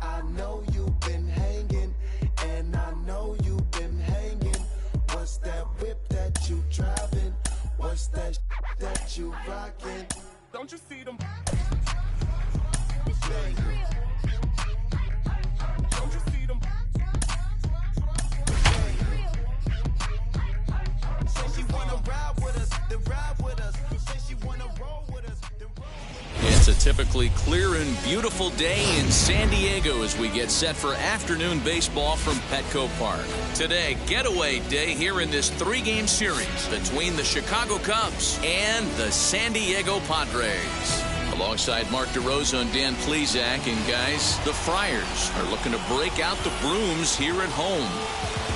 I know you've been hanging, and I know you've been hanging. What's that whip that you driving? What's that that you rocking? Don't you see them? Don't you see them? Say she wanna ride with us, then ride with us. Say she wanna roll with us, then roll. It's a typically clear and beautiful day in San Diego as we get set for afternoon baseball from Petco Park. Today, getaway day here in this three-game series between the Chicago Cubs and the San Diego Padres. Alongside Mark DeRosa and Dan Plesac, and guys, the Friars are looking to break out the brooms here at home.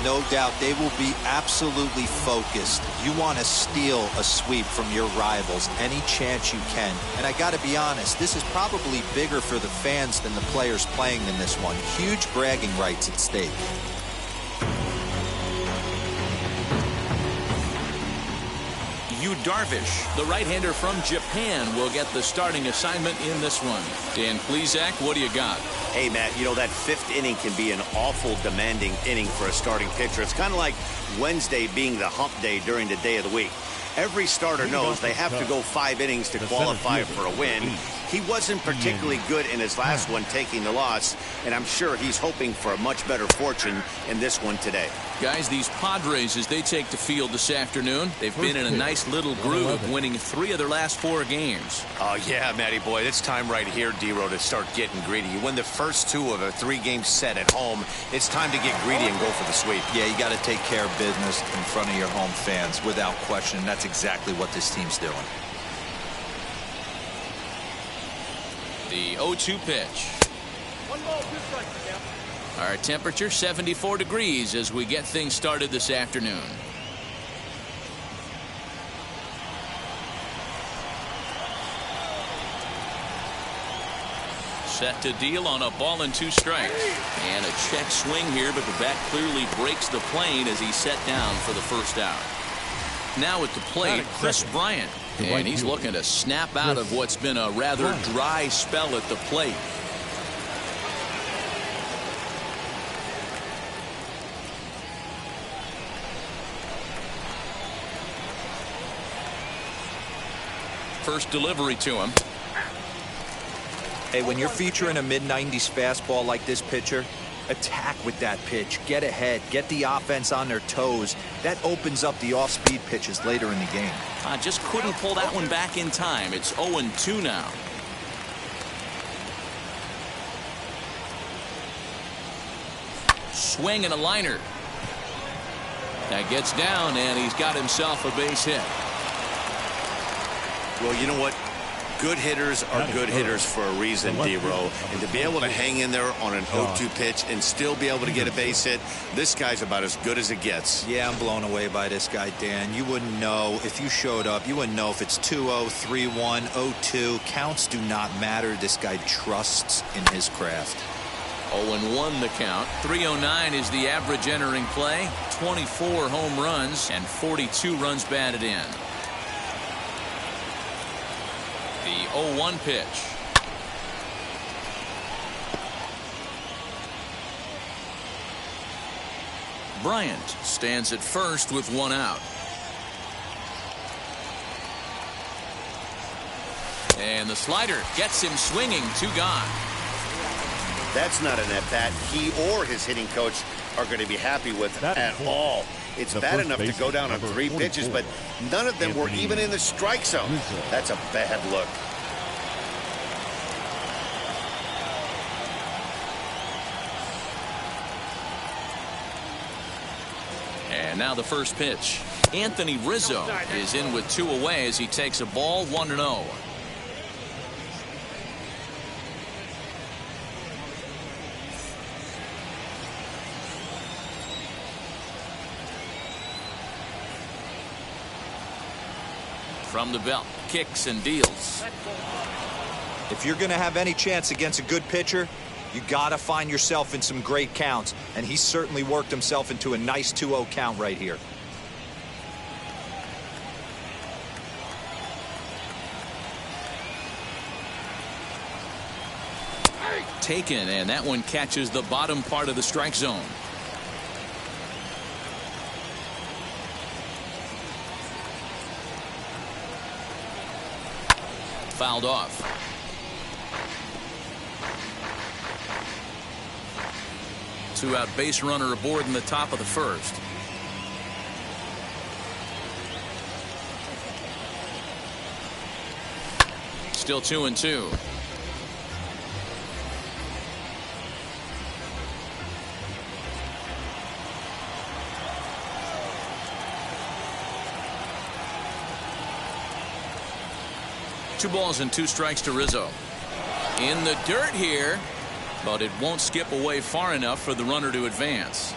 No doubt they will be absolutely focused. You want to steal a sweep from your rivals any chance you can. And I got to be honest, this is probably bigger for the fans than the players playing in this one. Huge bragging rights at stake. Yu Darvish, the right-hander from Japan, will get the starting assignment in this one. Dan Plesac, what do you got? Hey, Matt, you know, that fifth inning can be an awful demanding inning for a starting pitcher. It's kind of like Wednesday being the hump day during the day of the week. Every starter knows they have to go 5 innings to qualify for a win. He wasn't particularly good in his last one, taking the loss, and I'm sure he's hoping for a much better fortune in this one today. Guys, these Padres, as they take the field this afternoon, they've been in a nice little groove, winning 3 of their last 4 games. Oh, yeah, Matty boy, it's time right here, D-Row, to start getting greedy. You win the first 2 of a 3-game set at home. It's time to get greedy and go for the sweep. Yeah, you got to take care of business in front of your home fans, without question. That's exactly what this team's doing. The 0-2 pitch. 1 ball, 2 strikes, Jeff. Our temperature 74 degrees as we get things started this afternoon. Set to deal on a ball and 2 strikes. And a check swing here, but the bat clearly breaks the plane as he's set down for the first out. Now at the plate, Chris Bryant. And he's looking to snap out of what's been a rather dry spell at the plate. First delivery to him. Hey, when you're featuring a mid-90s fastball like this pitcher, attack with that pitch. Get ahead. Get the offense on their toes. That opens up the off-speed pitches later in the game. Just couldn't pull that one back in time. It's 0-2 now. Swing and a liner. That gets down, and he's got himself a base hit. Well, you know what? Good hitters are good hitters for a reason, D-Row. And to be able to hang in there on an 0-2 pitch and still be able to get a base hit, this guy's about as good as it gets. Yeah, I'm blown away by this guy, Dan. You wouldn't know if you showed up. You wouldn't know if it's 2-0, 3-1, 0-2. Counts do not matter. This guy trusts in his craft. 0-1 the count. 309 is the average entering play. 24 home runs and 42 runs batted in. The 0-1 pitch. Bryant stands at first with 1 out. And the slider gets him swinging. 2 gone. That's not an at-bat he or his hitting coach are going to be happy with at all. It's bad enough to go down on 3 pitches, but none of them were even in the strike zone. That's a bad look. And now the first pitch. Anthony Rizzo is in with 2 away as he takes a ball 1-0. From the belt, kicks and deals. If you're going to have any chance against a good pitcher, you got to find yourself in some great counts, and he certainly worked himself into a nice 2-0 count right here. taken, and that one catches the bottom part of the strike zone. Fouled off. Two-out base runner aboard in the top of the first. Still 2-2. Two balls and 2 strikes to Rizzo. In the dirt here, but it won't skip away far enough for the runner to advance.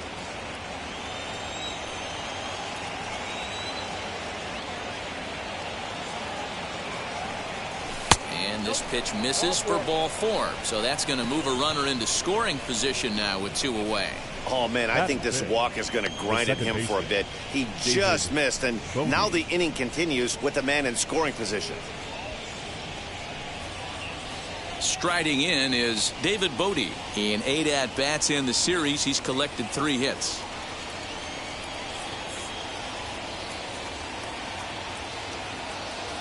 And this pitch misses for ball 4. So that's going to move a runner into scoring position now with 2 away. Oh, man, I think this walk is going to grind at him for a bit. He just missed, and now the inning continues with the man in scoring position. Striding in is David Bodie. In 8 at-bats in the series, he's collected 3 hits.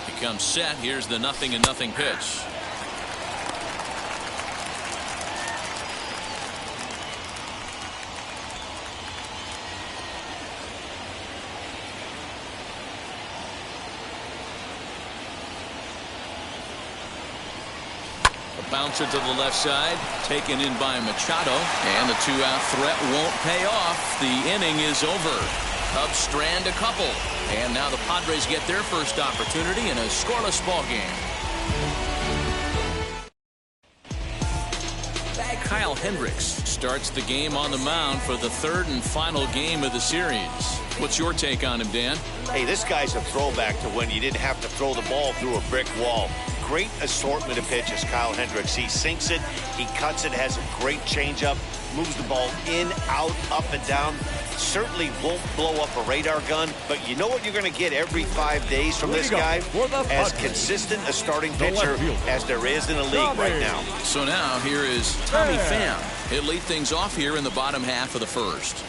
He comes set. Here's the 0-0 pitch. Bouncer to the left side, taken in by Machado, and the 2-out threat won't pay off. The inning is over. Cubs strand a couple, and now the Padres get their first opportunity in a scoreless ball game. Kyle Hendricks starts the game on the mound for the 3rd and final game of the series. What's your take on him, Dan? Hey, this guy's a throwback to when you didn't have to throw the ball through a brick wall. Great assortment of pitches, Kyle Hendricks. He sinks it, he cuts it, has a great changeup, moves the ball in, out, up, and down. Certainly won't blow up a radar gun, but you know what you're going to get every 5 days from this guy? As consistent a starting pitcher as there is in the league right now. So now here is Tommy Pham. He'll lead things off here in the bottom half of the first.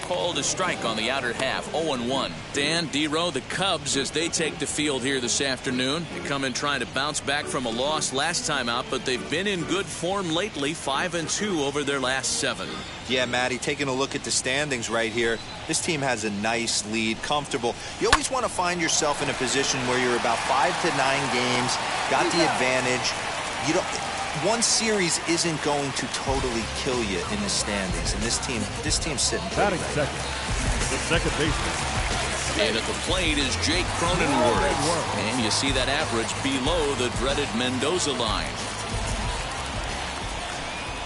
Called a strike on the outer half. 0-1. Dan, D-Row, the Cubs, as they take the field here this afternoon. They come in trying to bounce back from a loss last time out, but they've been in good form lately. 5-2 over their last 7. Yeah, Matty, taking a look at the standings right here, this team has a nice lead, comfortable. You always want to find yourself in a position where you're about 5 to 9 games, got the advantage. You don't. One series isn't going to totally kill you in the standings, and this team's sitting pretty right. Second. The second baseman. And at the plate is Jake Cronenworth. And you see that average below the dreaded Mendoza line.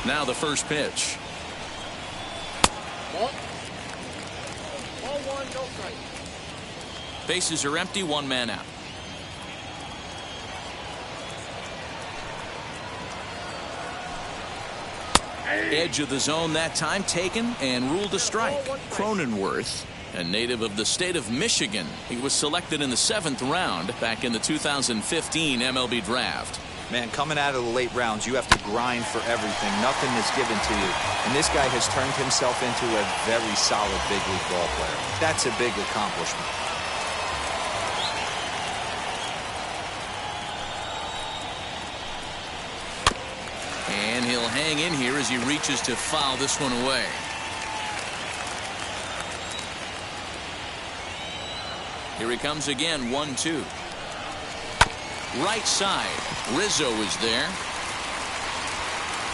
Now the first pitch. Ball 1, no strike. Bases are empty, 1 man out. Edge of the zone that time taken and ruled a strike. Cronenworth, a native of the state of Michigan. He was selected in the 7th round back in the 2015 MLB draft. Man, coming out of the late rounds, you have to grind for everything. Nothing is given to you. And this guy has turned himself into a very solid big league ball player. That's a big accomplishment. And he'll hang in here as he reaches to foul this one away. Here he comes again, 1-2. Right side. Rizzo is there.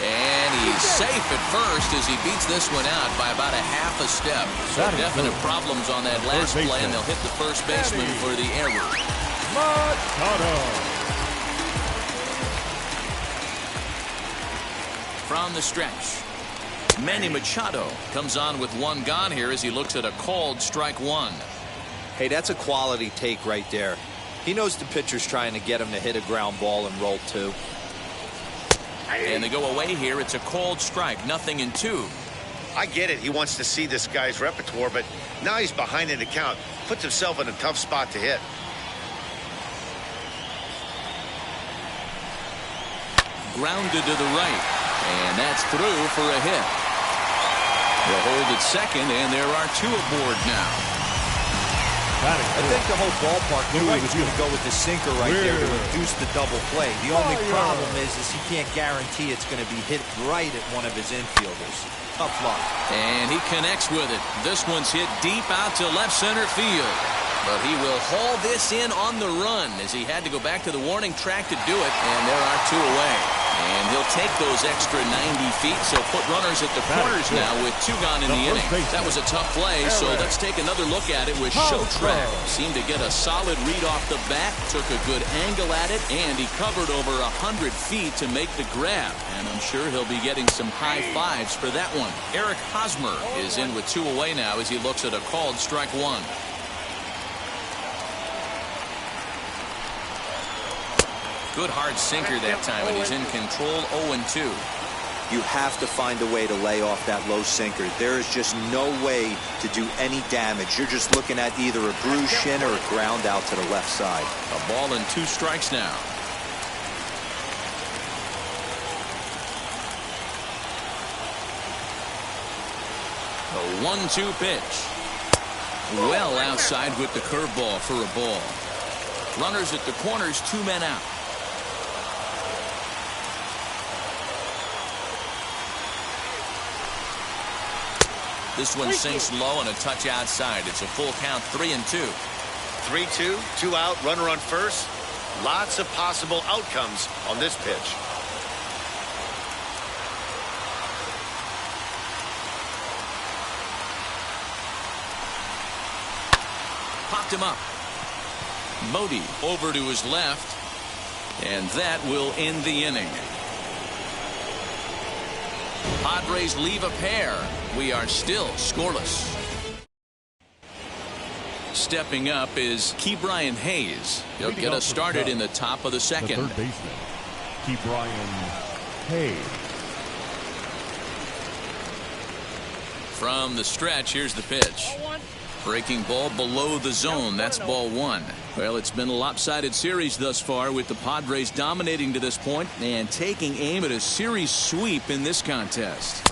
And he's safe at first as he beats this one out by about a half a step. So definite problems on that last play, and they'll hit the first baseman for the error. Machado. From the stretch, Manny Machado comes on with 1 gone here as he looks at a called strike 1. Hey, that's a quality take right there. He knows the pitcher's trying to get him to hit a ground ball and roll 2. And they go away here. It's a called strike, 0-2. I get it. He wants to see this guy's repertoire, but now he's behind in the count. Puts himself in a tough spot to hit. grounded to the right. And that's through for a hit. They'll hold at second, and there are 2 aboard now. I think the whole ballpark knew he was going to go with the sinker right there to induce the double play. The only problem is he can't guarantee it's going to be hit right at one of his infielders. Tough luck. And he connects with it. This one's hit deep out to left center field. But he will haul this in on the run as he had to go back to the warning track to do it. And there are 2 away. And he'll take those extra 90 feet, so put runners at the corners now with 2 gone in the inning. That was a tough play, so let's take another look at it with Showtrack. Seemed to get a solid read off the bat, took a good angle at it, and he covered over 100 feet to make the grab. And I'm sure he'll be getting some high fives for that one. Eric Hosmer is in with 2 away now as he looks at a called strike 1. Good hard sinker that time, and he's in control 0-2. You have to find a way to lay off that low sinker. There is just no way to do any damage. You're just looking at either a bruised shin or a ground out to the left side. A ball and 2 strikes now. A 1-2 pitch. Well outside with the curveball for a ball. Runners at the corners, 2 men out. This one sinks low and a touch outside. It's a full count, 3-2. 3-2, 2 out, runner on first. Lots of possible outcomes on this pitch. Popped him up. Modi over to his left, and that will end the inning. Padres leave a pair. We are still scoreless. Stepping up is Ke'Bryan Hayes. He'll get us started in the top of the second. The third baseman, Ke'Bryan Hayes. From the stretch, here's the pitch. Breaking ball below the zone. That's ball 1. Well, it's been a lopsided series thus far, with the Padres dominating to this point and taking aim at a series sweep in this contest.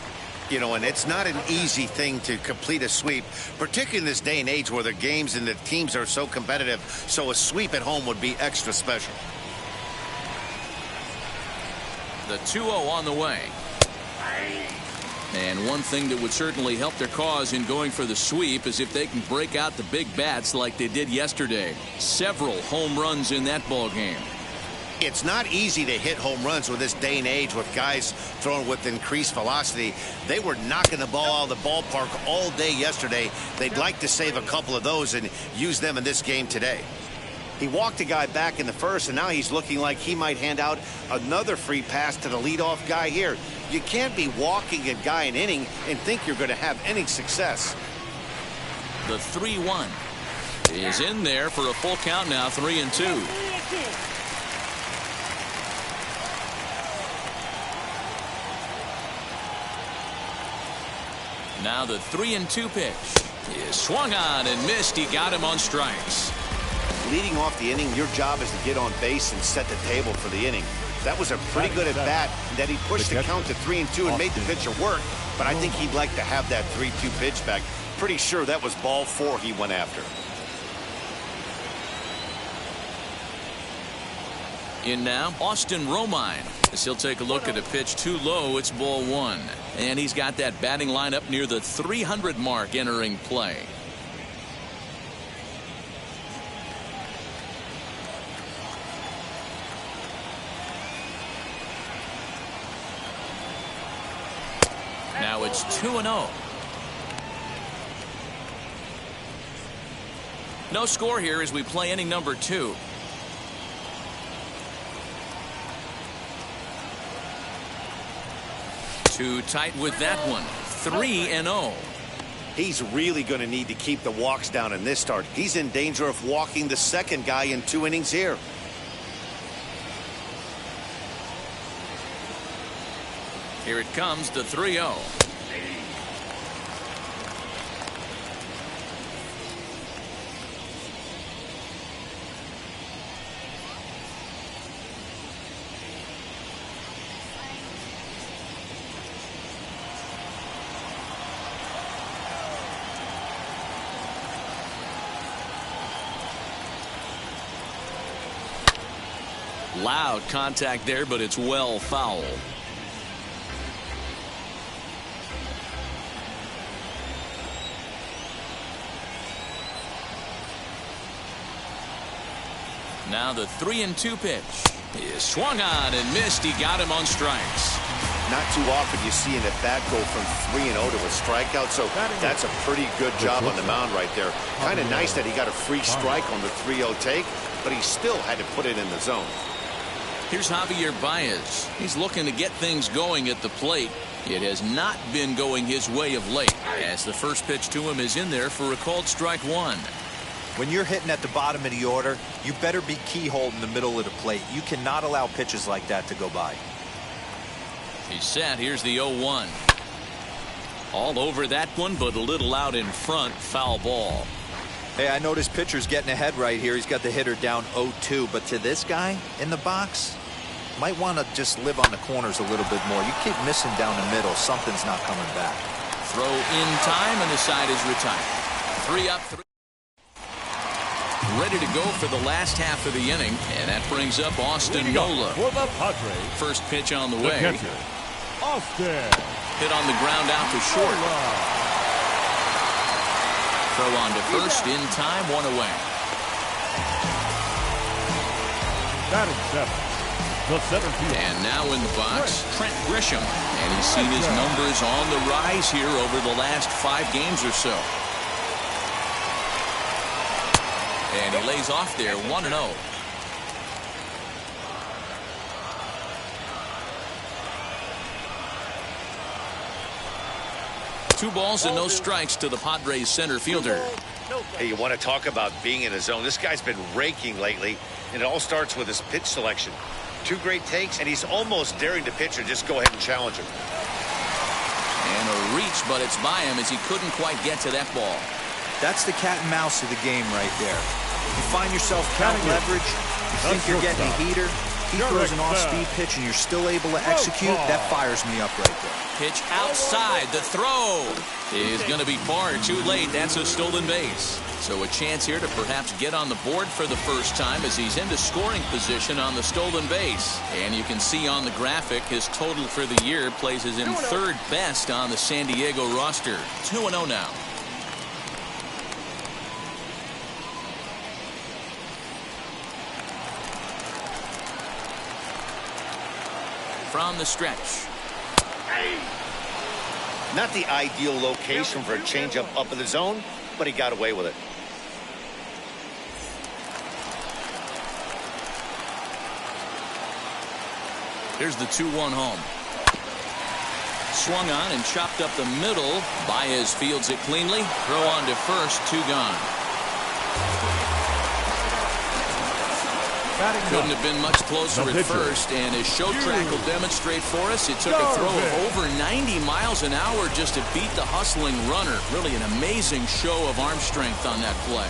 You know, and it's not an easy thing to complete a sweep, particularly in this day and age where the games and the teams are so competitive. So a sweep at home would be extra special. The 2-0 on the way. And one thing that would certainly help their cause in going for the sweep is if they can break out the big bats like they did yesterday. Several home runs in that ball game. It's not easy to hit home runs with this day and age with guys throwing with increased velocity. They were knocking the ball out of the ballpark all day yesterday. They'd like to save a couple of those and use them in this game today. He walked a guy back in the first, and now he's looking like he might hand out another free pass to the leadoff guy here. You can't be walking a guy an inning and think you're going to have any success. The 3-1 is in there for a full count now, 3-2. Now the 3-2 pitch is swung on and missed. He got him on strikes. Leading off the inning, your job is to get on base and set the table for the inning. That was a pretty good at bat that he pushed the count to 3-2 and made the pitcher work. But I think he'd like to have that 3-2 pitch back. Pretty sure that was ball 4 he went after. In now, Austin Romine, as he'll take a look at a pitch too low. It's ball 1. And he's got that batting line up near the 300 mark entering play. Now it's 2-0. No score here as we play inning number 2. Too tight with that one. 3-0. He's really going to need to keep the walks down in this start. He's in danger of walking the second guy in 2 innings here. Here it comes, the 3-0. Loud contact there, but it's well foul. Now the 3-2 pitch is swung on and missed. He got him on strikes. Not too often you see an at-bat go from 3-0 to a strikeout, so that's a pretty good job on the mound right there. Kind of nice that he got a free strike on the 3-0 take, but he still had to put it in the zone. Here's Javier Baez. He's looking to get things going at the plate. It has not been going his way of late, as the first pitch to him is in there for a called strike one. When you're hitting at the bottom of the order, you better be keyhole in the middle of the plate. You cannot allow pitches like that to go by. He's set. Here's the 0-1. All over that one, but a little out in front. Foul ball. Hey, I know this pitcher's getting ahead right here. He's got the hitter down 0-2, but to this guy in the box, might want to just live on the corners a little bit more. You keep missing down the middle, something's not coming back. Throw in time, and the side is retired. 3 up, 3. Ready to go for the last half of the inning, and that brings up Austin Nola. For the Padres. First pitch on the way. Catcher, Austin. Hit on the ground out to short. Throw on to first in time, 1 away. Batting 7. The center field. And now in the box, Trent Grisham. And he's seen his numbers on the rise here over the last 5 games or so. And he lays off there, 1-0. Two balls and no strikes to the Padres center fielder. Hey, you want to talk about being in a zone? This guy's been raking lately, and it all starts with his pitch selection. 2 great takes, and he's almost daring the pitcher just go ahead and challenge him. And a reach, but it's by him as he couldn't quite get to that ball. That's the cat and mouse of the game right there. You find yourself count leverage, you think you're getting a heater, he throws an off-speed pitch and you're still able to execute. That fires me up right there. Pitch outside. The throw is going to be far too late. That's a stolen base. So a chance here to perhaps get on the board for the first time as he's into scoring position on the stolen base. And you can see on the graphic his total for the year places him 3rd best on the San Diego roster. 2-0 now. From the stretch. Not the ideal location for a changeup up in the zone, but he got away with it. Here's the 2-1 home. Swung on and chopped up the middle. Baez fields it cleanly. Throw on to first. 2 gone. Couldn't have been much closer at first, and as show track will demonstrate for us, it took a throw of over 90 miles an hour just to beat the hustling runner. Really an amazing show of arm strength on that play.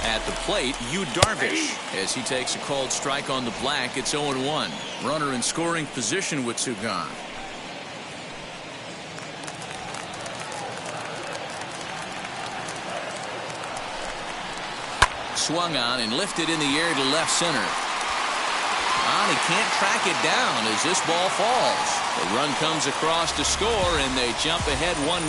At the plate, Yu Darvish, as he takes a called strike on the black. It's 0-1. Runner in scoring position with 2 gone. Swung on and lifted in the air to left center. He can't track it down as this ball falls. The run comes across to score, and they jump ahead 1-0.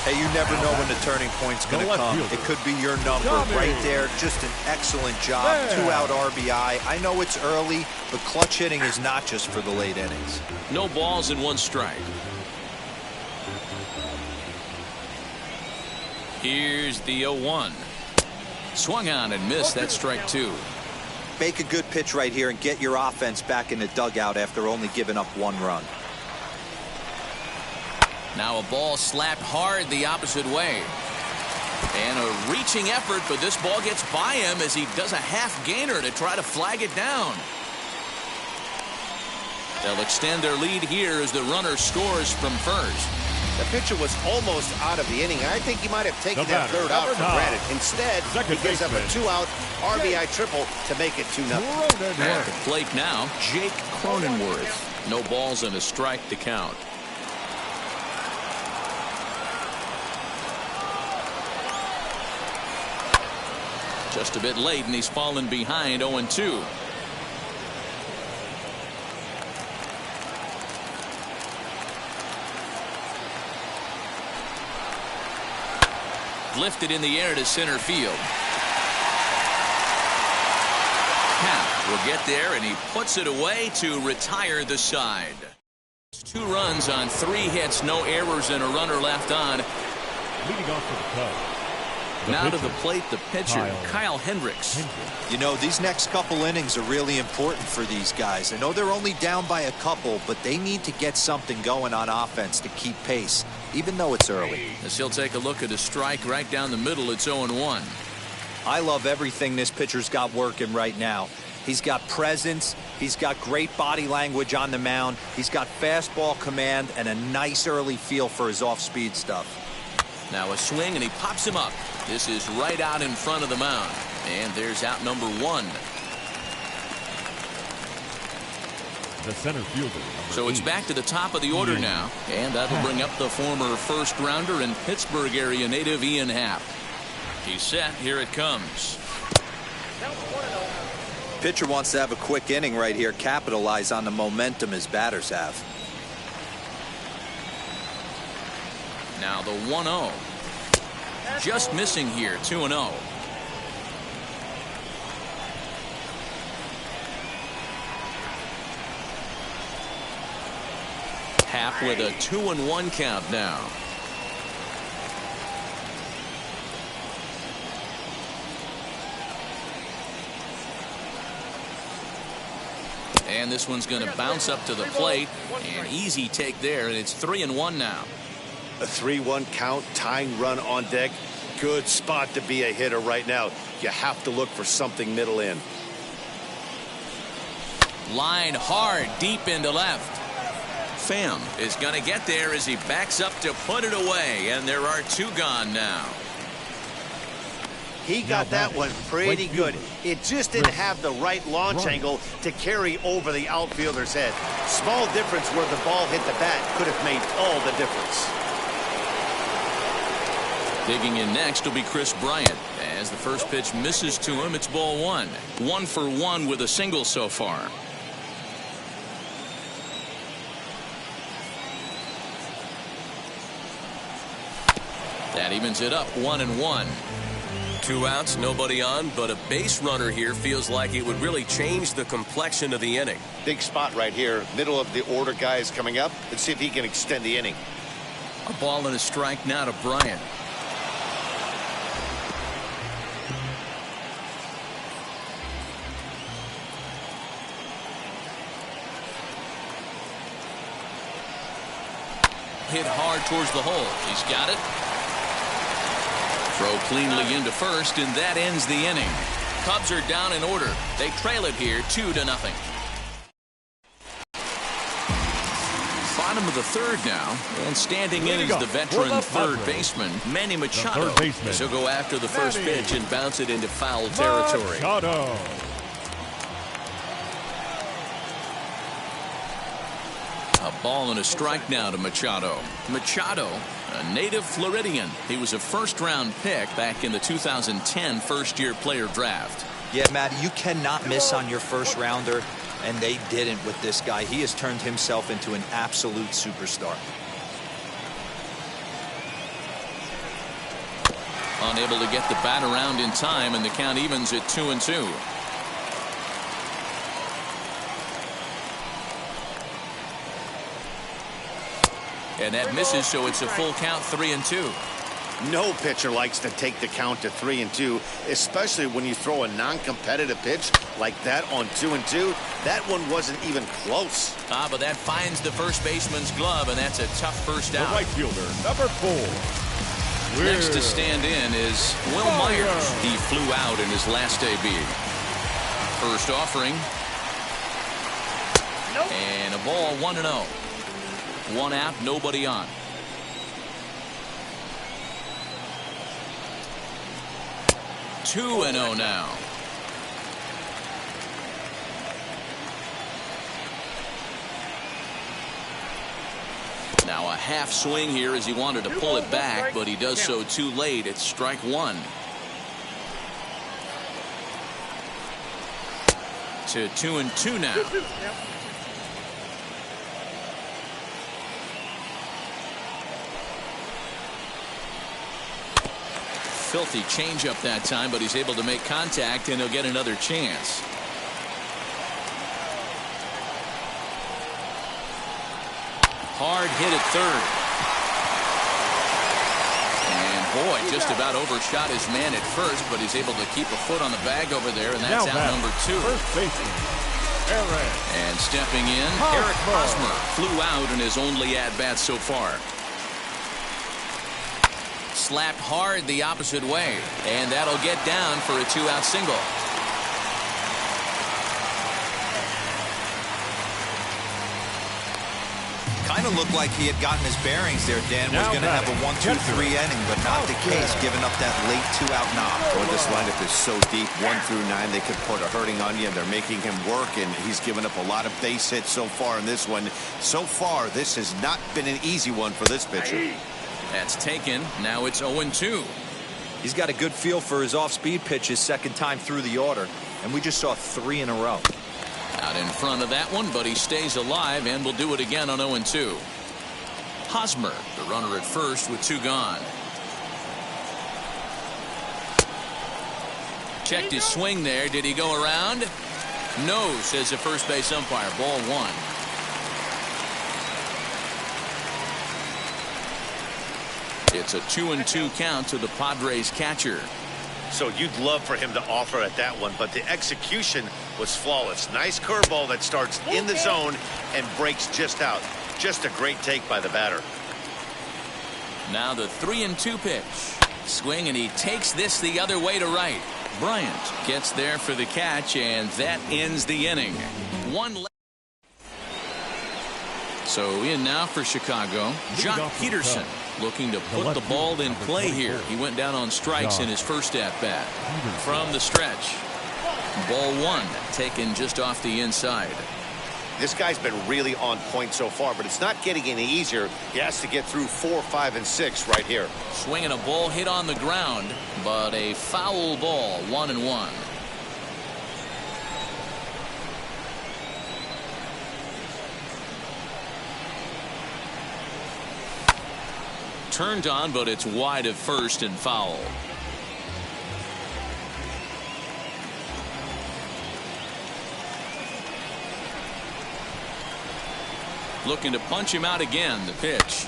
Hey, you never know when the turning point's going to come. It could be your number right there. Just an excellent job. 2-out RBI. I know it's early, but clutch hitting is not just for the late innings. No balls and 1 strike. Here's the 0-1. Swung on and missed. That's strike 2. Make a good pitch right here and get your offense back in the dugout after only giving up 1 run. Now a ball slapped hard the opposite way. And a reaching effort, but this ball gets by him as he does a half gainer to try to flag it down. They'll extend their lead here as the runner scores from first. The pitcher was almost out of the inning, and I think he might have taken that 3rd out for granted. Instead, he gives up a 2-out RBI triple to make it 2-0. At the plate now, Jake Cronenworth. No balls and a strike to count. Just a bit late, and he's fallen behind 0-2. Lifted in the air to center field. Happ will get there, and he puts it away to retire the side. 2 runs on 3 hits, no errors, and a runner left on. Leading off for the Cubs. Now to the plate, the pitcher, Kyle Hendricks. You know, these next couple innings are really important for these guys. I know they're only down by a couple, but they need to get something going on offense to keep pace, even though it's early. As he'll take a look at a strike right down the middle, it's 0-1. I love everything this pitcher's got working right now. He's got presence. He's got great body language on the mound. He's got fastball command and a nice early feel for his off-speed stuff. Now a swing, and he pops him up. This is right out in front of the mound. And there's out number 1. The center fielder. So it's back to the top of the order now. And that'll bring up the former first-rounder and Pittsburgh area native Ian Happ. He's set. Here it comes. Pitcher wants to have a quick inning right here, capitalize on the momentum his batters have. Now the 1-0. Just missing here, 2-0. Happ with a 2-1 count now. And this one's going to bounce up to the plate. An easy take there, and it's 3-1 now. A 3-1 count, tying run on deck. Good spot to be a hitter right now. You have to look for something middle in. Line hard, deep into left. Pham is going to get there as he backs up to put it away, and there are 2 gone now. He got that one pretty good. It just didn't have the right launch angle to carry over the outfielder's head. Small difference where the ball hit the bat could have made all the difference. Digging in next will be Chris Bryant. As the first pitch misses to him, it's ball 1. 1 for 1 with a single so far. That evens it up, 1-1. 2 outs, nobody on, but a base runner here feels like it would really change the complexion of the inning. Big spot right here. Middle of the order guy is coming up. Let's see if he can extend the inning. A ball and a strike now to Bryant. Hit hard towards the hole. He's got it. Throw cleanly into first, and that ends the inning. Cubs are down in order. They trail it here 2-0. Bottom of the 3rd now, and standing in is the veteran third baseman, Manny Machado. He'll go after the first pitch and bounce it into foul territory. Machado. A ball and a strike now to Machado. Machado, a native Floridian. He was a first-round pick back in the 2010 first-year player draft. Yeah, Matt, you cannot miss on your first rounder, and they didn't with this guy. He has turned himself into an absolute superstar. Unable to get the bat around in time, and the count evens at 2-2. And that misses, so it's a full count, 3-2. No pitcher likes to take the count to 3-2, especially when you throw a non-competitive pitch like that on 2-2. That one wasn't even close. But that finds the first baseman's glove, and that's a tough first out. The right fielder, number 4. Next to stand in is Will Myers. He flew out in his last AB. First offering. And a ball, 1-0. 1 out, nobody on. Two and 0 now. Now a half swing here as he wanted to pull it back, but he does so too late. It's strike 1. to 2-2 now. Filthy changeup that time, but he's able to make contact, and he'll get another chance. Hard hit at third. And boy, just about overshot his man at first, but he's able to keep a foot on the bag over there, and that's out number 2. First baseman, Eric. And stepping in, Eric Hosmer flew out in his only at-bat so far. Slapped hard the opposite way, and that'll get down for a 2-out single. Kind of looked like he had gotten his bearings there. Dan was going to have a 1-2-3 inning, but not the case, giving up that late 2-out knock. Boy, this lineup is so deep, 1 through 9. They could put a hurting on you, and they're making him work, and he's given up a lot of base hits so far in this one. So far, this has not been an easy one for this pitcher. That's taken. Now it's 0-2. He's got a good feel for his off-speed pitches second time through the order, and we just saw 3 in a row. Out in front of that one, but he stays alive and will do it again on 0-2. Hosmer, the runner at first with 2 gone. Checked his swing there. Did he go around? No, says the first base umpire. Ball 1. It's a 2-2 count to the Padres catcher. So you'd love for him to offer at that one, but the execution was flawless. Nice curveball that starts in the zone and breaks just out. Just a great take by the batter. Now the 3-2 pitch. Swing, and he takes this the other way to right. Bryant gets there for the catch, and that ends the inning. 1 left. So in now for Chicago, Jock Peterson, looking to put the ball in play here. He went down on strikes in his first at-bat. From the stretch, ball 1 taken just off the inside. This guy's been really on point so far, but it's not getting any easier. He has to get through 4, 5, and 6 right here. Swinging a ball hit on the ground, but a foul ball. 1-1. Turned on, but it's wide of first and foul. Looking to punch him out again. The pitch.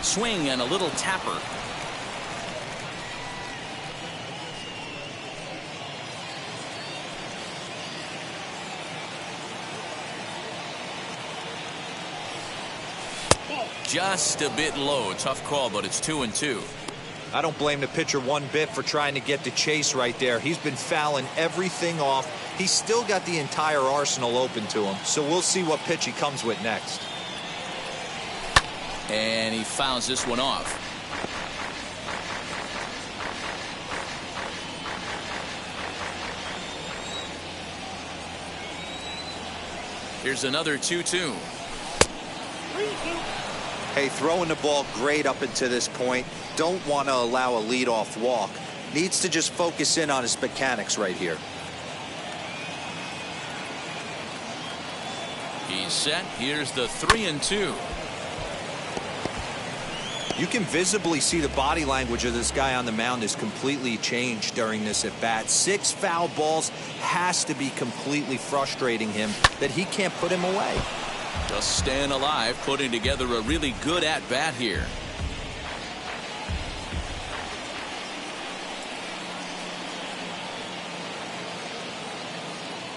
Swing and a little tapper. Just a bit low. Tough call, but it's 2-2. I don't blame the pitcher one bit for trying to get the chase right there. He's been fouling everything off. He's still got the entire arsenal open to him, so we'll see what pitch he comes with next. And he fouls this one off. Here's another 2-2. Hey, throwing the ball great up until this point. Don't want to allow a leadoff walk. Needs to just focus in on his mechanics right here. He's set. Here's the 3-2. You can visibly see the body language of this guy on the mound is completely changed during this at bat. 6 foul balls has to be completely frustrating him that he can't put him away. Just staying alive, putting together a really good at bat here.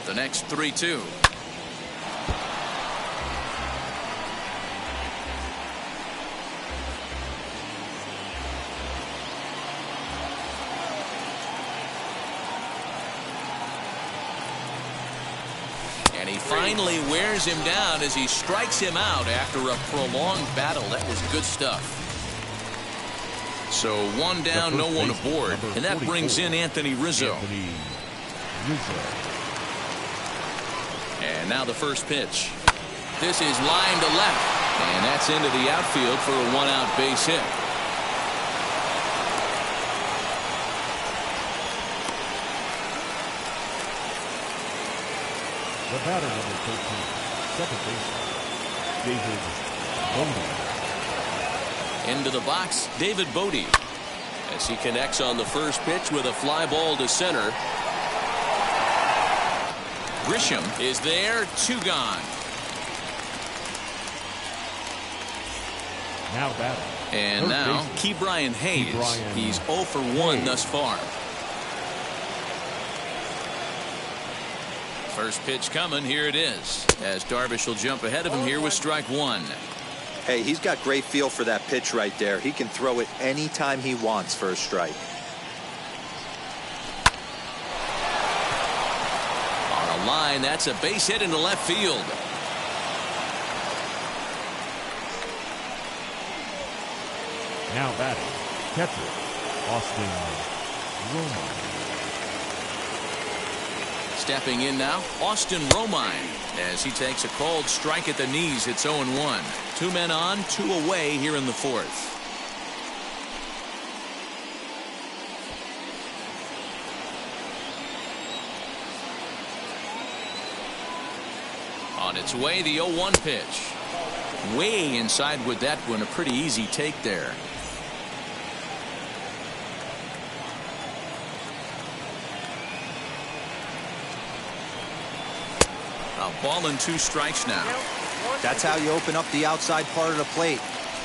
The next 3-2. Finally wears him down as he strikes him out after a prolonged battle. That was good stuff. So 1 down, no one aboard, and that brings in Anthony Rizzo. And now the first pitch. This is line to left, and that's into the outfield for a one-out base hit. The batter, number 13, second baseman, David Bodie. Into the box, David Bodie, as he connects on the first pitch with a fly ball to center. Grisham is there, 2 gone. Now batting. And third now, baseman, Ke'Bryan Hayes. He's 0 for 1 thus far. First pitch coming. Here it is, as Darvish will jump ahead of him here with strike 1. Hey, he's got great feel for that pitch right there. He can throw it anytime he wants for a strike. On a line, that's a base hit into left field. Now batting, catcher, Austin Romine. Stepping in now, Austin Romine, as he takes a called strike at the knees. It's 0-1. 2 men on, 2 away here in the 4th. On its way, the 0-1 pitch. Way inside with that one. A pretty easy take there. A ball and 2 strikes now. That's how you open up the outside part of the plate.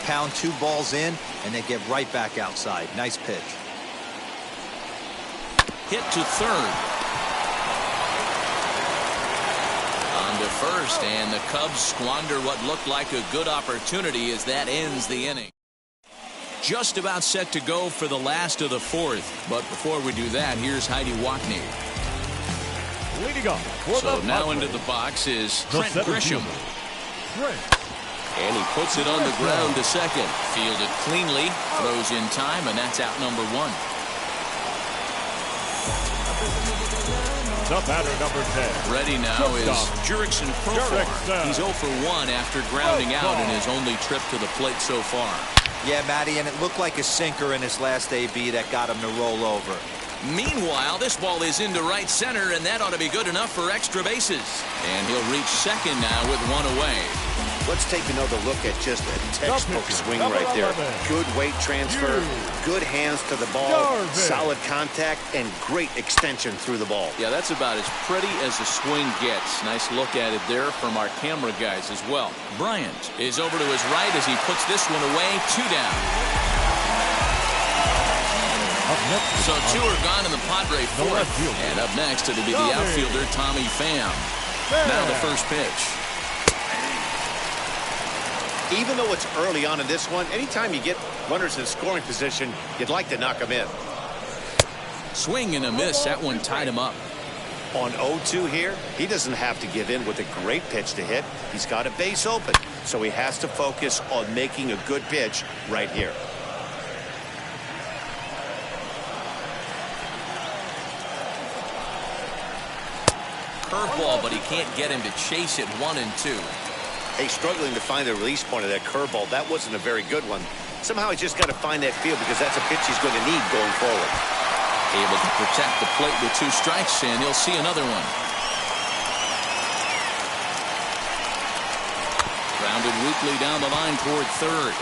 Pound 2 balls in, and they get right back outside. Nice pitch. Hit to third. On to first, and the Cubs squander what looked like a good opportunity as that ends the inning. Just about set to go for the last of the 4th. But before we do that, here's Heidi Watney. Leading up for So the now Padres, into the box is the Trent Grisham. Trent. And he puts it on the ground to second. Fielded cleanly, throws in time, and that's out number 1. The batter, number 10. Ready now is Jurickson Profar. Jurickson. He's 0 for 1 after grounding out in his only trip to the plate so far. Yeah, Matty, and it looked like a sinker in his last AB that got him to roll over. Meanwhile, this ball is into right center, and that ought to be good enough for extra bases. And he'll reach second now with 1 away. Let's take another look at just a textbook swing right there. Good weight transfer, good hands to the ball, solid contact, and great extension through the ball. Yeah, that's about as pretty as the swing gets. Nice look at it there from our camera guys as well. Bryant is over to his right as he puts this one away. 2 down. So 2 are gone in the Padre 4th. And up next, it'll be the outfielder, Tommy Pham. Now the first pitch. Even though it's early on in this one, anytime you get runners in scoring position, you'd like to knock them in. Swing and a miss. That one tied him up. On 0-2 here, he doesn't have to give in with a great pitch to hit. He's got a base open, so he has to focus on making a good pitch right here. Curveball, but he can't get him to chase it. 1 and 2. Hey, struggling to find the release point of that curveball. That wasn't a very good one. Somehow he's just got to find that feel because that's a pitch he's going to need going forward. Able to protect the plate with 2 strikes, and he'll see another one. Grounded weakly down the line toward third.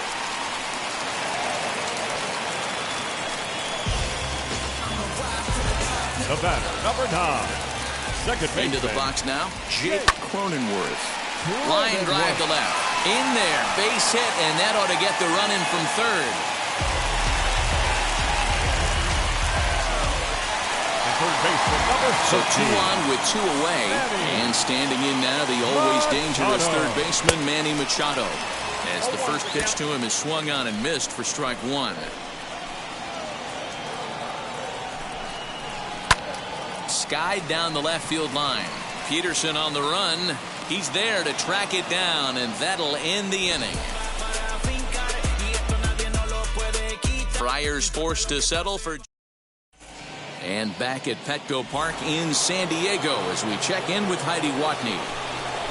The batter, number 9. Second baseman. Into the box now, Jake Cronenworth. Line drive to left. In there, base hit, and that ought to get the run in from third. So 2 on with 2 away. And standing in now, the always dangerous third baseman, Manny Machado. As the first pitch to him is swung on and missed for strike 1. Skied down the left field line. Peterson on the run. He's there to track it down, and that'll end the inning. Friars forced to settle for. And back at Petco Park in San Diego as we check in with Heidi Watney.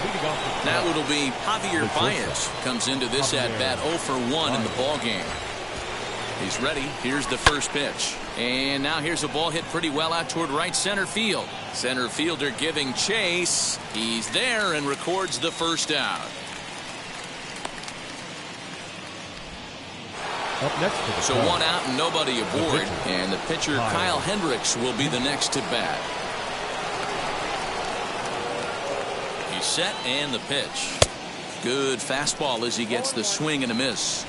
Leading off the Now it'll be Javier Baez. Comes into this at-bat 0 for 1 in the ball game. He's ready. Here's the first pitch. And now here's a ball hit pretty well out toward right center field. Center fielder giving chase. He's there and records the first out. Up next for the So Cubs, 1 out and nobody aboard. And the pitcher Kyle Hendricks will be the next to bat. He's set and the pitch. Good fastball as he gets the swing and a miss.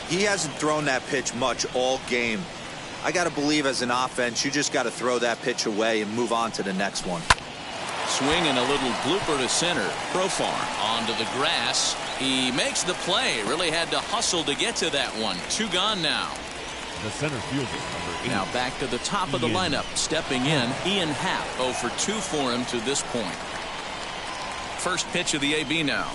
He hasn't thrown that pitch much all game. I got to believe as an offense, you just got to throw that pitch away and move on to the next one. Swing and a little blooper to center. Profar onto the grass. He makes the play. Really had to hustle to get to that one. 2 gone now. the center fielder, number 8. Now back to the top of the lineup. Stepping in, Ian Happ. 0 for 2 for him to this point. First pitch of the AB now.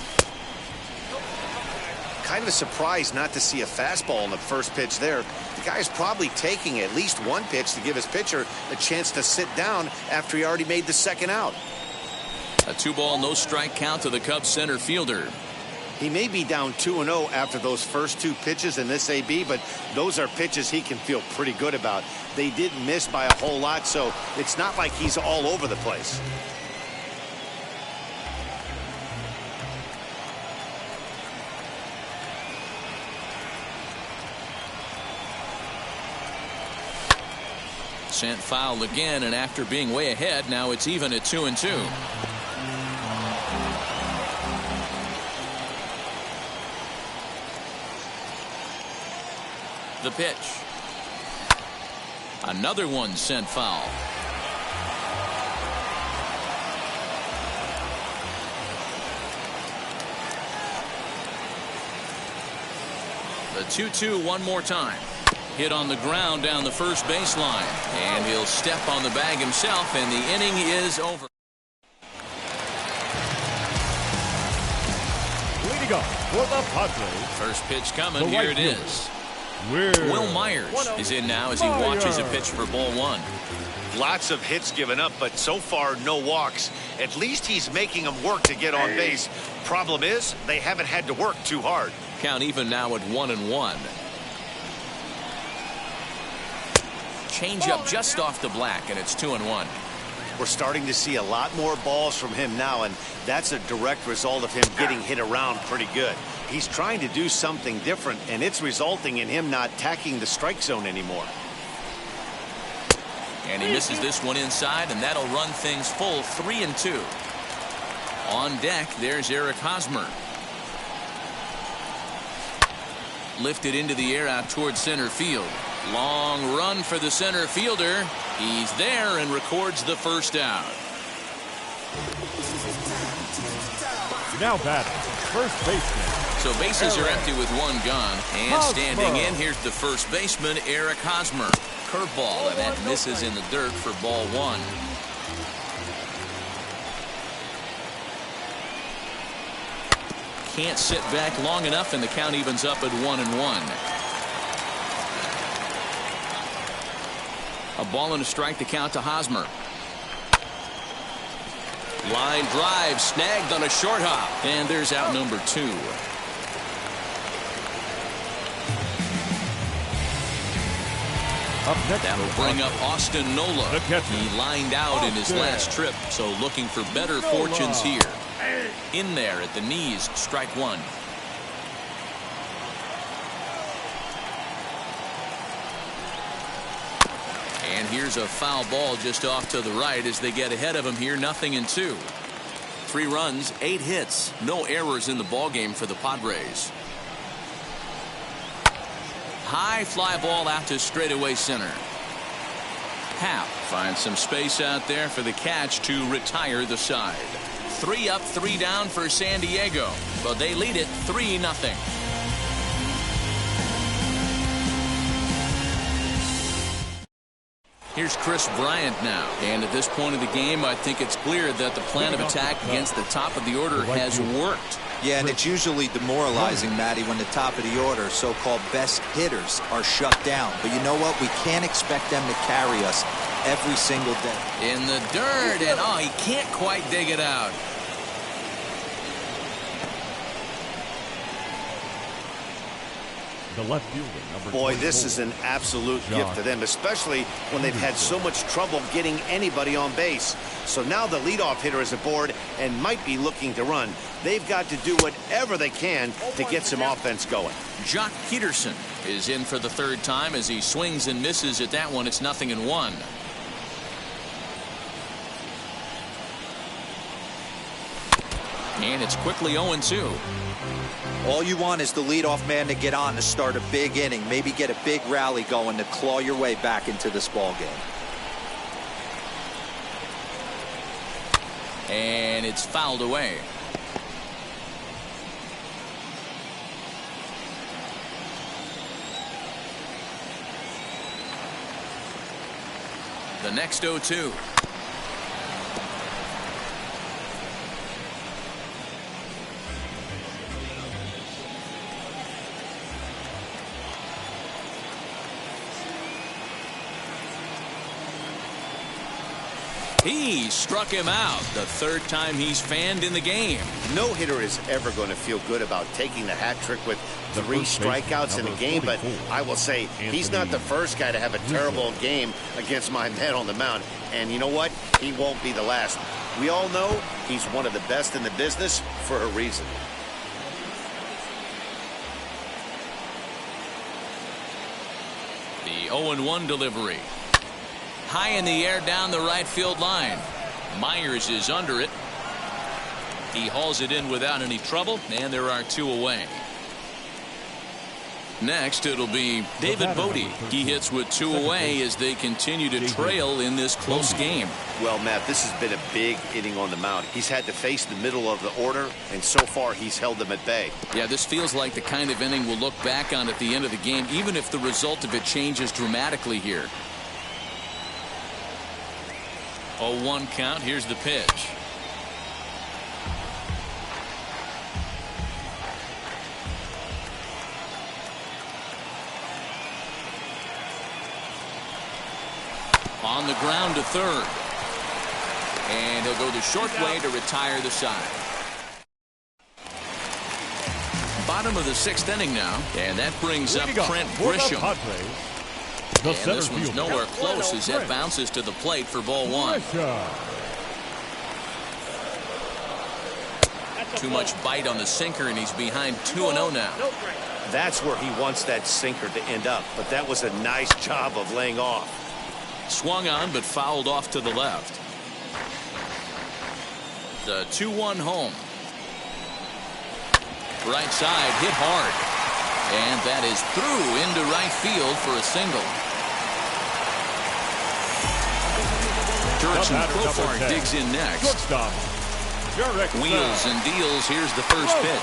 Kind of a surprise not to see a fastball in the first pitch there. The guy's probably taking at least one pitch to give his pitcher a chance to sit down after he already made the second out. A 2-ball, no strike count to the Cubs center fielder. He may be down 2-0 after those first 2 pitches in this AB, but those are pitches he can feel pretty good about. They didn't miss by a whole lot, so it's not like he's all over the place. Sent foul again, and after being way ahead, now it's even at 2-2. The pitch. Another one sent foul. The 2-2 one more time. Hit on the ground down the first baseline, and he'll step on the bag himself, and the inning is over. Leading up for the Padres. First pitch coming. Here it is. Will Myers is in now as he watches a pitch for ball 1. Lots of hits given up, but so far no walks. At least he's making them work to get on base. Problem is, they haven't had to work too hard. Count even now at 1-1. Change up just off the black, and it's 2-1. We're starting to see a lot more balls from him now, and that's a direct result of him getting hit around pretty good. He's trying to do something different, and it's resulting in him not tacking the strike zone anymore. And he misses this one inside, and that'll run things full 3-2. On deck, there's Eric Hosmer. Lifted into the air out towards center field. Long run for the center fielder. He's there and records the first out. Now batting, first baseman. So bases are empty with 1 gone. And standing in, here's the first baseman, Eric Hosmer. Curveball, and that misses in the dirt for ball 1. Can't sit back long enough, and the count evens up at 1-1. A ball and a strike to count to Hosmer. Line drive snagged on a short hop, and there's out number 2. Up next, that'll bring up Austin Nola. He lined out in his last trip, so looking for better fortunes here. In there at the knees, strike 1. And here's a foul ball just off to the right as they get ahead of him here. 0-2. 3 runs, 8 hits, no errors in the ball game for the Padres. High fly ball out to straightaway center. Happ finds some space out there for the catch to retire the side. 3 up, 3 down for San Diego, but they lead it 3-0. Here's Chris Bryant now, and at this point of the game, I think it's clear that the plan of attack against the top of the order has worked. Yeah, and it's usually demoralizing, Matty, when the top of the order, so-called best hitters, are shut down. But you know what? We can't expect them to carry us every single day. In the dirt, and oh, he can't quite dig it out. The left fielder, number Boy, 24. this is an absolute gift to them, especially when they've had so much trouble getting anybody on base. So now the leadoff hitter is aboard and might be looking to run. They've got to do whatever they can to get some offense going. Jock Peterson is in for the third time as he swings and misses at that one. It's 0-1. And it's quickly 0-2. All you want is the leadoff man to get on to start a big inning, maybe get a big rally going to claw your way back into this ball game. And it's fouled away. The next 0-2. He struck him out the third time he's fanned in the game. No hitter is ever going to feel good about taking the hat trick with 3 strikeouts in a game, but I will say he's not the first guy to have a terrible game against my man on the mound. And you know what? He won't be the last. We all know he's one of the best in the business for a reason. The 0-1 delivery. High in the air down the right field line. Myers is under it. He hauls it in without any trouble, and there are 2 away. Next, it'll be David Bodie. He hits with 2 away as they continue to trail in this close game. Well, Matt, this has been a big inning on the mound. He's had to face the middle of the order, and so far he's held them at bay. Yeah, this feels like the kind of inning we'll look back on at the end of the game, even if the result of it changes dramatically here. 0-1 count. Here's the pitch. On the ground to third. And he'll go the short way to retire the side. Bottom of the 6th inning now. And that brings up Trent Grisham. And this one's nowhere close as that bounces to the plate for ball 1. Too much bite on the sinker, and he's behind 2-0 now. That's where he wants that sinker to end up, but that was a nice job of laying off. Swung on, but fouled off to the left. The 2-1 home. Right side, hit hard. And that is through into right field for a single. Jurickson Profar digs in next. Wheels and deals. Here's the first pitch.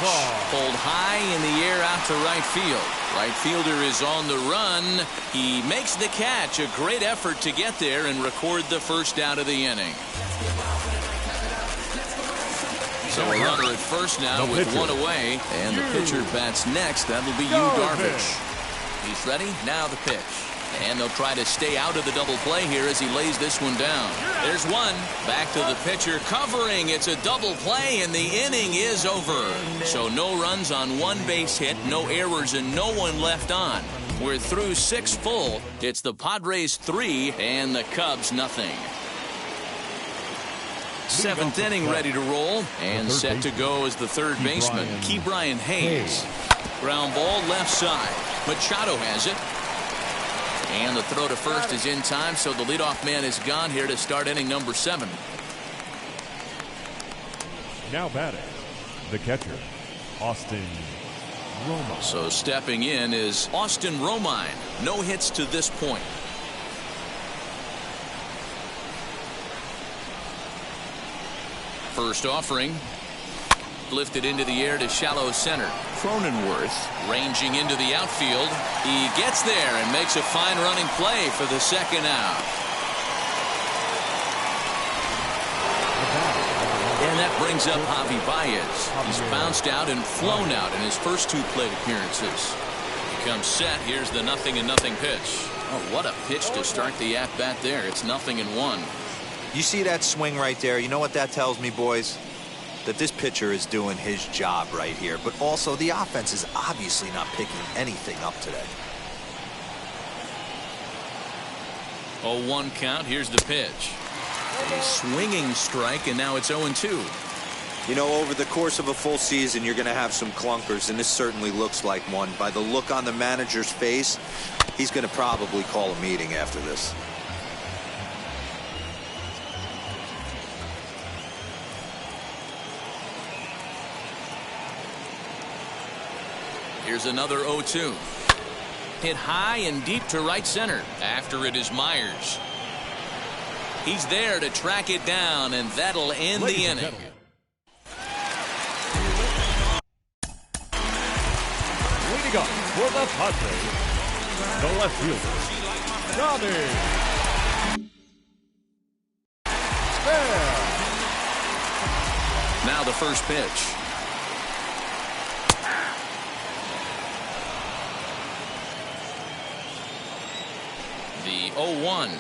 Pulled high in the air out to right field. Right fielder is on the run. He makes the catch. A great effort to get there and record the first out of the inning. So a runner at first now with 1 away. And the pitcher bats next. That'll be Yu Darvish. He's ready. Now the pitch. And they'll try to stay out of the double play here as he lays this one down. There's one. Back to the pitcher covering. It's a double play, and the inning is over. So no runs on 1 base hit, no errors, and no one left on. We're through 6 full. It's the Padres 3 and the Cubs nothing. 7th inning ready to roll and set to go as the third baseman, Ke'Bryan Hayes. Ground ball left side. Machado has it. And the throw to first is in time, so the leadoff man is gone here to start inning number 7. Now batting, the catcher, Austin Romine. So stepping in is Austin Romine. No hits to this point. First offering. Lifted into the air to shallow center. Cronenworth ranging into the outfield. He gets there and makes a fine running play for the second out. And that brings up Javi Baez. He's bounced out and flown out in his first 2 plate appearances. He comes set. Here's the 0-0 pitch. Oh, what a pitch to start the at-bat there. It's 0-1. You see that swing right there? You know what that tells me, boys? that this pitcher is doing his job right here, but also the offense is obviously not picking anything up today. 0-1 count. Here's the pitch. A swinging strike, and now it's 0-2. You know, over the course of a full season, you're going to have some clunkers, and this certainly looks like one. By the look on the manager's face, he's going to probably call a meeting after this. Here's another 0-2. Hit high and deep to right center. After it is Myers. He's there to track it down, and that'll end the inning. Leading up for the Padres, the left fielder, Johnny. Now the first pitch. The 0-1.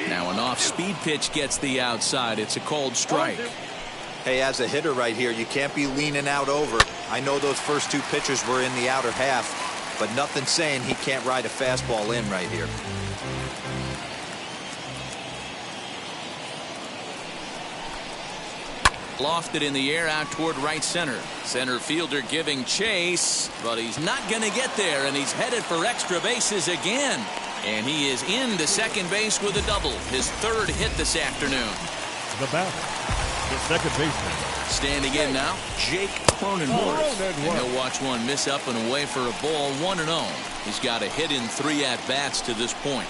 Now an off-speed pitch gets the outside. It's a called strike. Hey, as a hitter right here, you can't be leaning out over. I know those first two pitches were in the outer half, but nothing saying he can't ride a fastball in right here. Lofted in the air out toward right center. Center fielder giving chase, but he's not going to get there, and he's headed for extra bases again. And he is into second base with a double, his third hit this afternoon. The batter, the second baseman. Standing in now, Jake Cronenworth. And he'll watch one miss up and away for a ball, 1-0. He's got a hit in 3 at-bats to this point.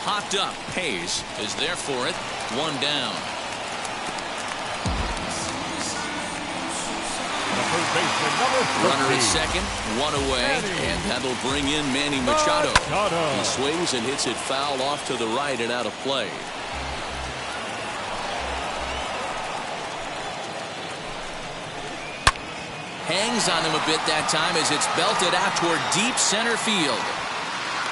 Hopped up, Hayes is there for it, 1 down. Runner at second, 1 away, and that'll bring in Manny Machado. He swings and hits it foul off to the right and out of play. Hangs on him a bit that time as it's belted out toward deep center field.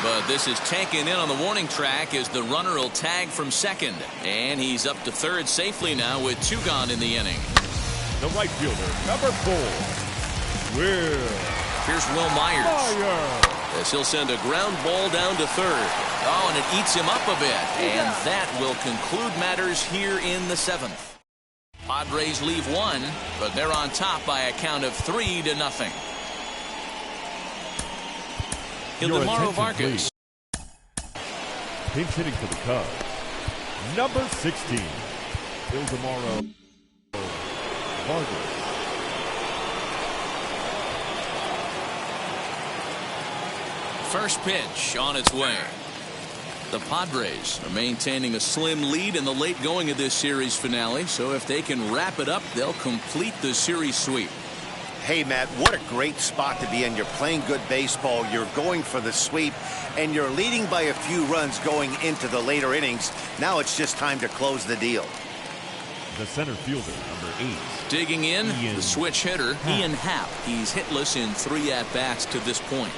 But this is taken in on the warning track as the runner will tag from second. And he's up to third safely now with 2 gone in the inning. The right fielder, number 4, Will. Here's Will Myers. As he'll send a ground ball down to third. Oh, and it eats him up a bit. And that will conclude matters here in the 7th. Padres leave 1, but they're on top by a count of 3-0. Ildemaro Vargas. Pinch hitting for the Cubs, number 16, Ildemaro Vargas. First pitch on its way. The Padres are maintaining a slim lead in the late going of this series finale, so if they can wrap it up, they'll complete the series sweep. Hey, Matt, what a great spot to be in. You're playing good baseball, you're going for the sweep, and you're leading by a few runs going into the later innings. Now it's just time to close the deal. The center fielder, number 8. Digging in, the switch hitter, Ian Happ. He's hitless in 3 at-bats to this point.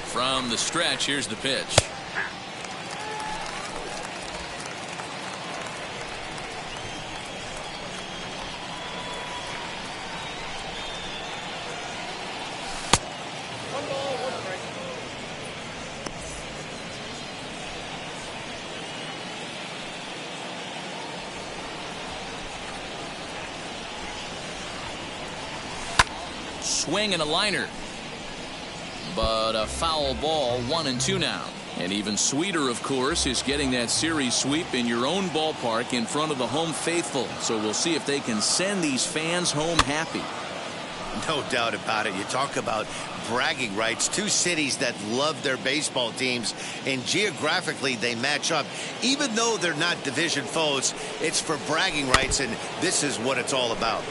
From the stretch, here's the pitch. Swing and a liner. But a foul ball, 1-2 now. And even sweeter, of course, is getting that series sweep in your own ballpark in front of the home faithful. So we'll see if they can send these fans home happy. No doubt about it. You talk about bragging rights. 2 cities that love their baseball teams, and geographically they match up. Even though they're not division foes, it's for bragging rights, and this is what it's all about.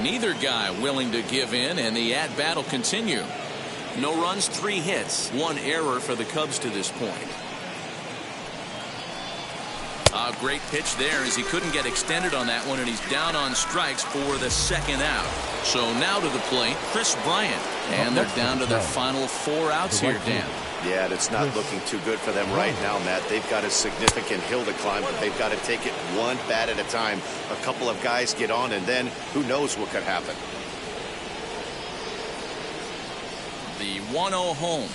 Neither guy willing to give in, and the at-bat will continue. No runs, 3 hits, 1 error for the Cubs to this point. A great pitch there as he couldn't get extended on that one, and he's down on strikes for the second out. So now to the plate, Chris Bryant. And they're down to their final 4 outs here, Dan. Yeah, it's not looking too good for them right now, Matt. They've got a significant hill to climb, but they've got to take it one bat at a time. A couple of guys get on, and then who knows what could happen. The 1-0 home.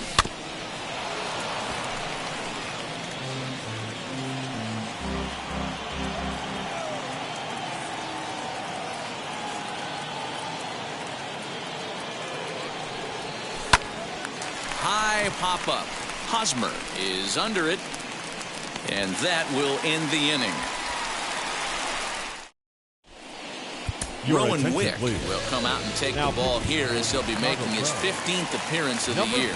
High pop-up. Hosmer is under it, and that will end the inning. Rowan Wick will come out and take the ball here as he'll be making his 15th appearance of the year.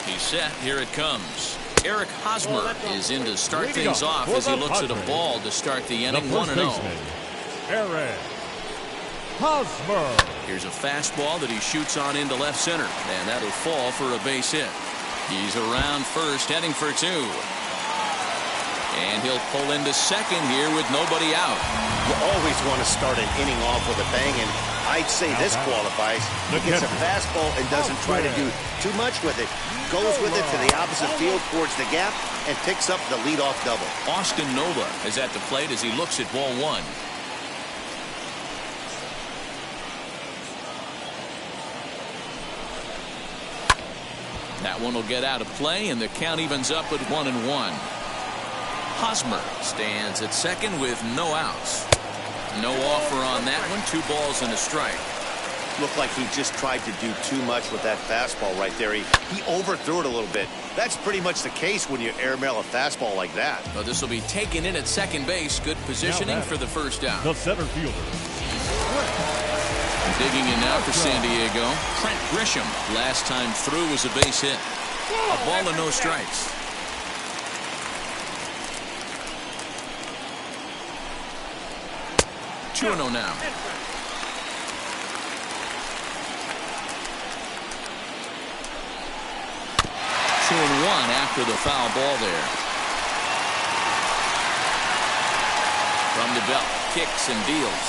He's set. Here it comes. Eric Hosmer is in to start things off as he looks at a ball to start the inning. 1-0. Eric Hosmer. Here's a fastball that he shoots on into left center, and that'll fall for a base hit. He's around first, heading for 2. And he'll pull into second here with nobody out. You always want to start an inning off with a bang, and I'd say this qualifies. He gets a fastball and doesn't try to do too much with it. Goes with it to the opposite field towards the gap and picks up the leadoff double. Austin Nova is at the plate as he looks at ball 1. That one will get out of play, and the count evens up at 1-1. Hosmer stands at second with no outs. No offer on that one. 2 balls and a strike. Looked like he just tried to do too much with that fastball right there. He overthrew it a little bit. That's pretty much the case when you airmail a fastball like that. Well, this will be taken in at second base. Good positioning for the first out. The center fielder. Digging in now for San Diego, Trent Grisham. Last time through was a base hit. A ball and no strikes. Two 2-0 now. Two and 1 after the foul ball there. From the belt, kicks and deals.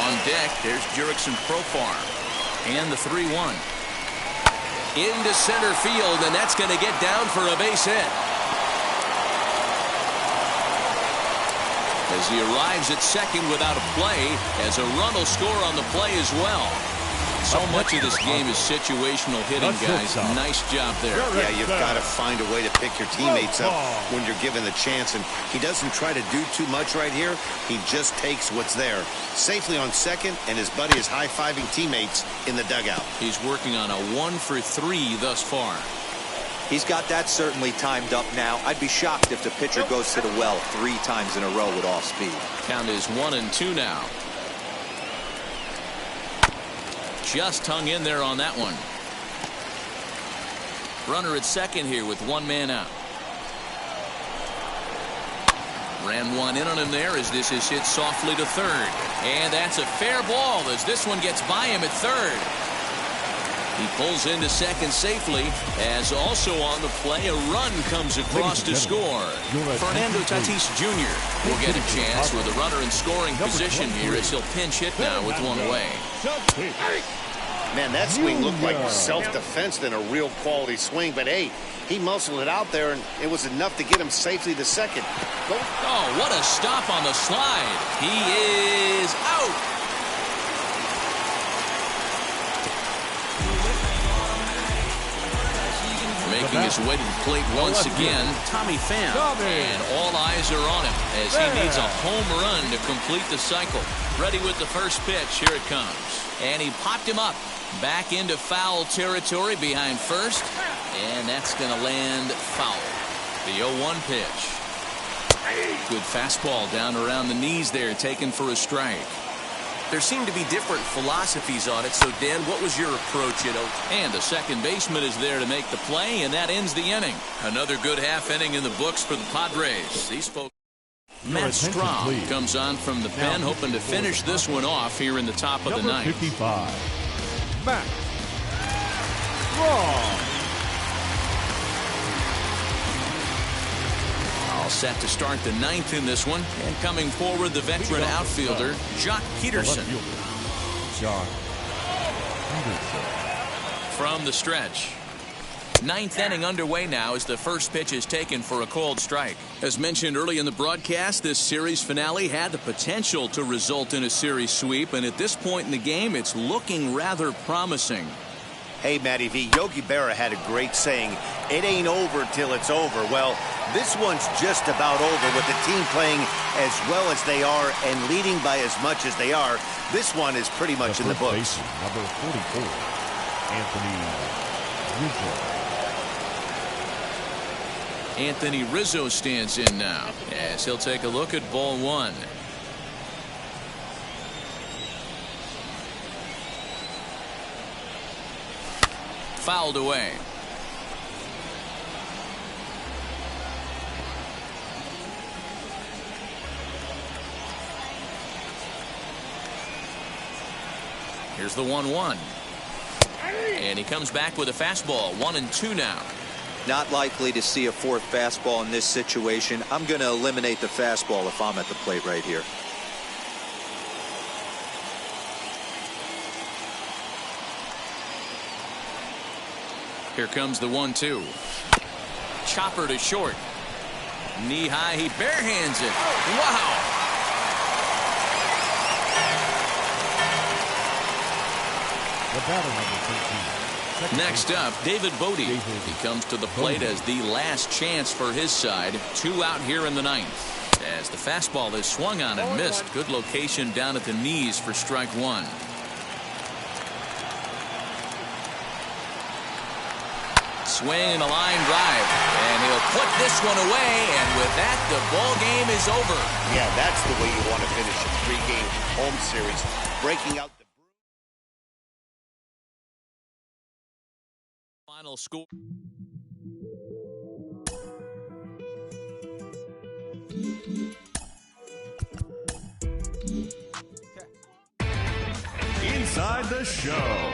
On deck, there's Jurickson Profar. And the 3-1. Into center field, and that's going to get down for a base hit. As he arrives at second without a play, as a run will score on the play as well. So much of this game is situational hitting, guys. Nice job there. Yeah, you've got to find a way to pick your teammates up when you're given the chance, and he doesn't try to do too much right here. He just takes what's there. Safely on second, and his buddy is high-fiving teammates in the dugout. He's working on a 1-for-3 thus far. He's got that certainly timed up now. I'd be shocked if the pitcher goes to the well 3 times in a row with off speed. Count is 1-2 now. Just hung in there on that one. Runner at second here with 1 man out. Ran one in on him there as this is hit softly to third. And that's a fair ball as this one gets by him at third. He pulls into second safely as also on the play a run comes across to score. Fernando Tatis Jr. will get a chance with a runner in scoring position here as he'll pinch hit now with 1 away. Man, that swing looked like self-defense than a real quality swing, but hey, he muscled it out there and it was enough to get him safely to second. Oh, what a stop on the slide. He is out. Making his way to the plate once again, Tommy Pham. And all eyes are on him as he needs a home run to complete the cycle. Ready with the first pitch. Here it comes. And he popped him up. Back into foul territory behind first. And that's going to land foul. The 0-1 pitch. Good fastball down around the knees there, taken for a strike. There seem to be different philosophies on it. So, Dan, what was your approach? And the second baseman is there to make the play, and that ends the inning. Another good half inning in the books for the Padres. These folks. Matt Strahm comes on from the pen, hoping to finish this one off here in the top of the ninth. 55. Matt Strahm. All set to start the ninth in this one. And coming forward, the veteran outfielder, Jock Peterson. Jock Peterson. From the stretch. Ninth inning underway now as the first pitch is taken for a called strike. As mentioned early in the broadcast, this series finale had the potential to result in a series sweep, and at this point in the game, it's looking rather promising. Hey, Matty V, Yogi Berra had a great saying, it ain't over till it's over. Well, this one's just about over with the team playing as well as they are and leading by as much as they are. This one is pretty much in the books. Baseman, number 44, Anthony Rizzo. Anthony Rizzo stands in now as he'll take a look at ball one. Fouled away. Here's the 1-1. And he comes back with a fastball. 1-2 now. Not likely to see a fourth fastball in this situation. I'm going to eliminate the fastball if I'm at the plate right here. Here comes the 1-2. Chopper to short. Knee high, he barehands it. Wow. The batter, number 13. Next up, David Bodie. He comes to the plate as the last chance for his side. 2 out here in the ninth. As the fastball is swung on and missed. Good location down at the knees for strike one. Swing and a line drive. And he'll put this one away. And with that, the ball game is over. Yeah, that's the way you want to finish a 3-game home series. Breaking out the final score. Inside the show.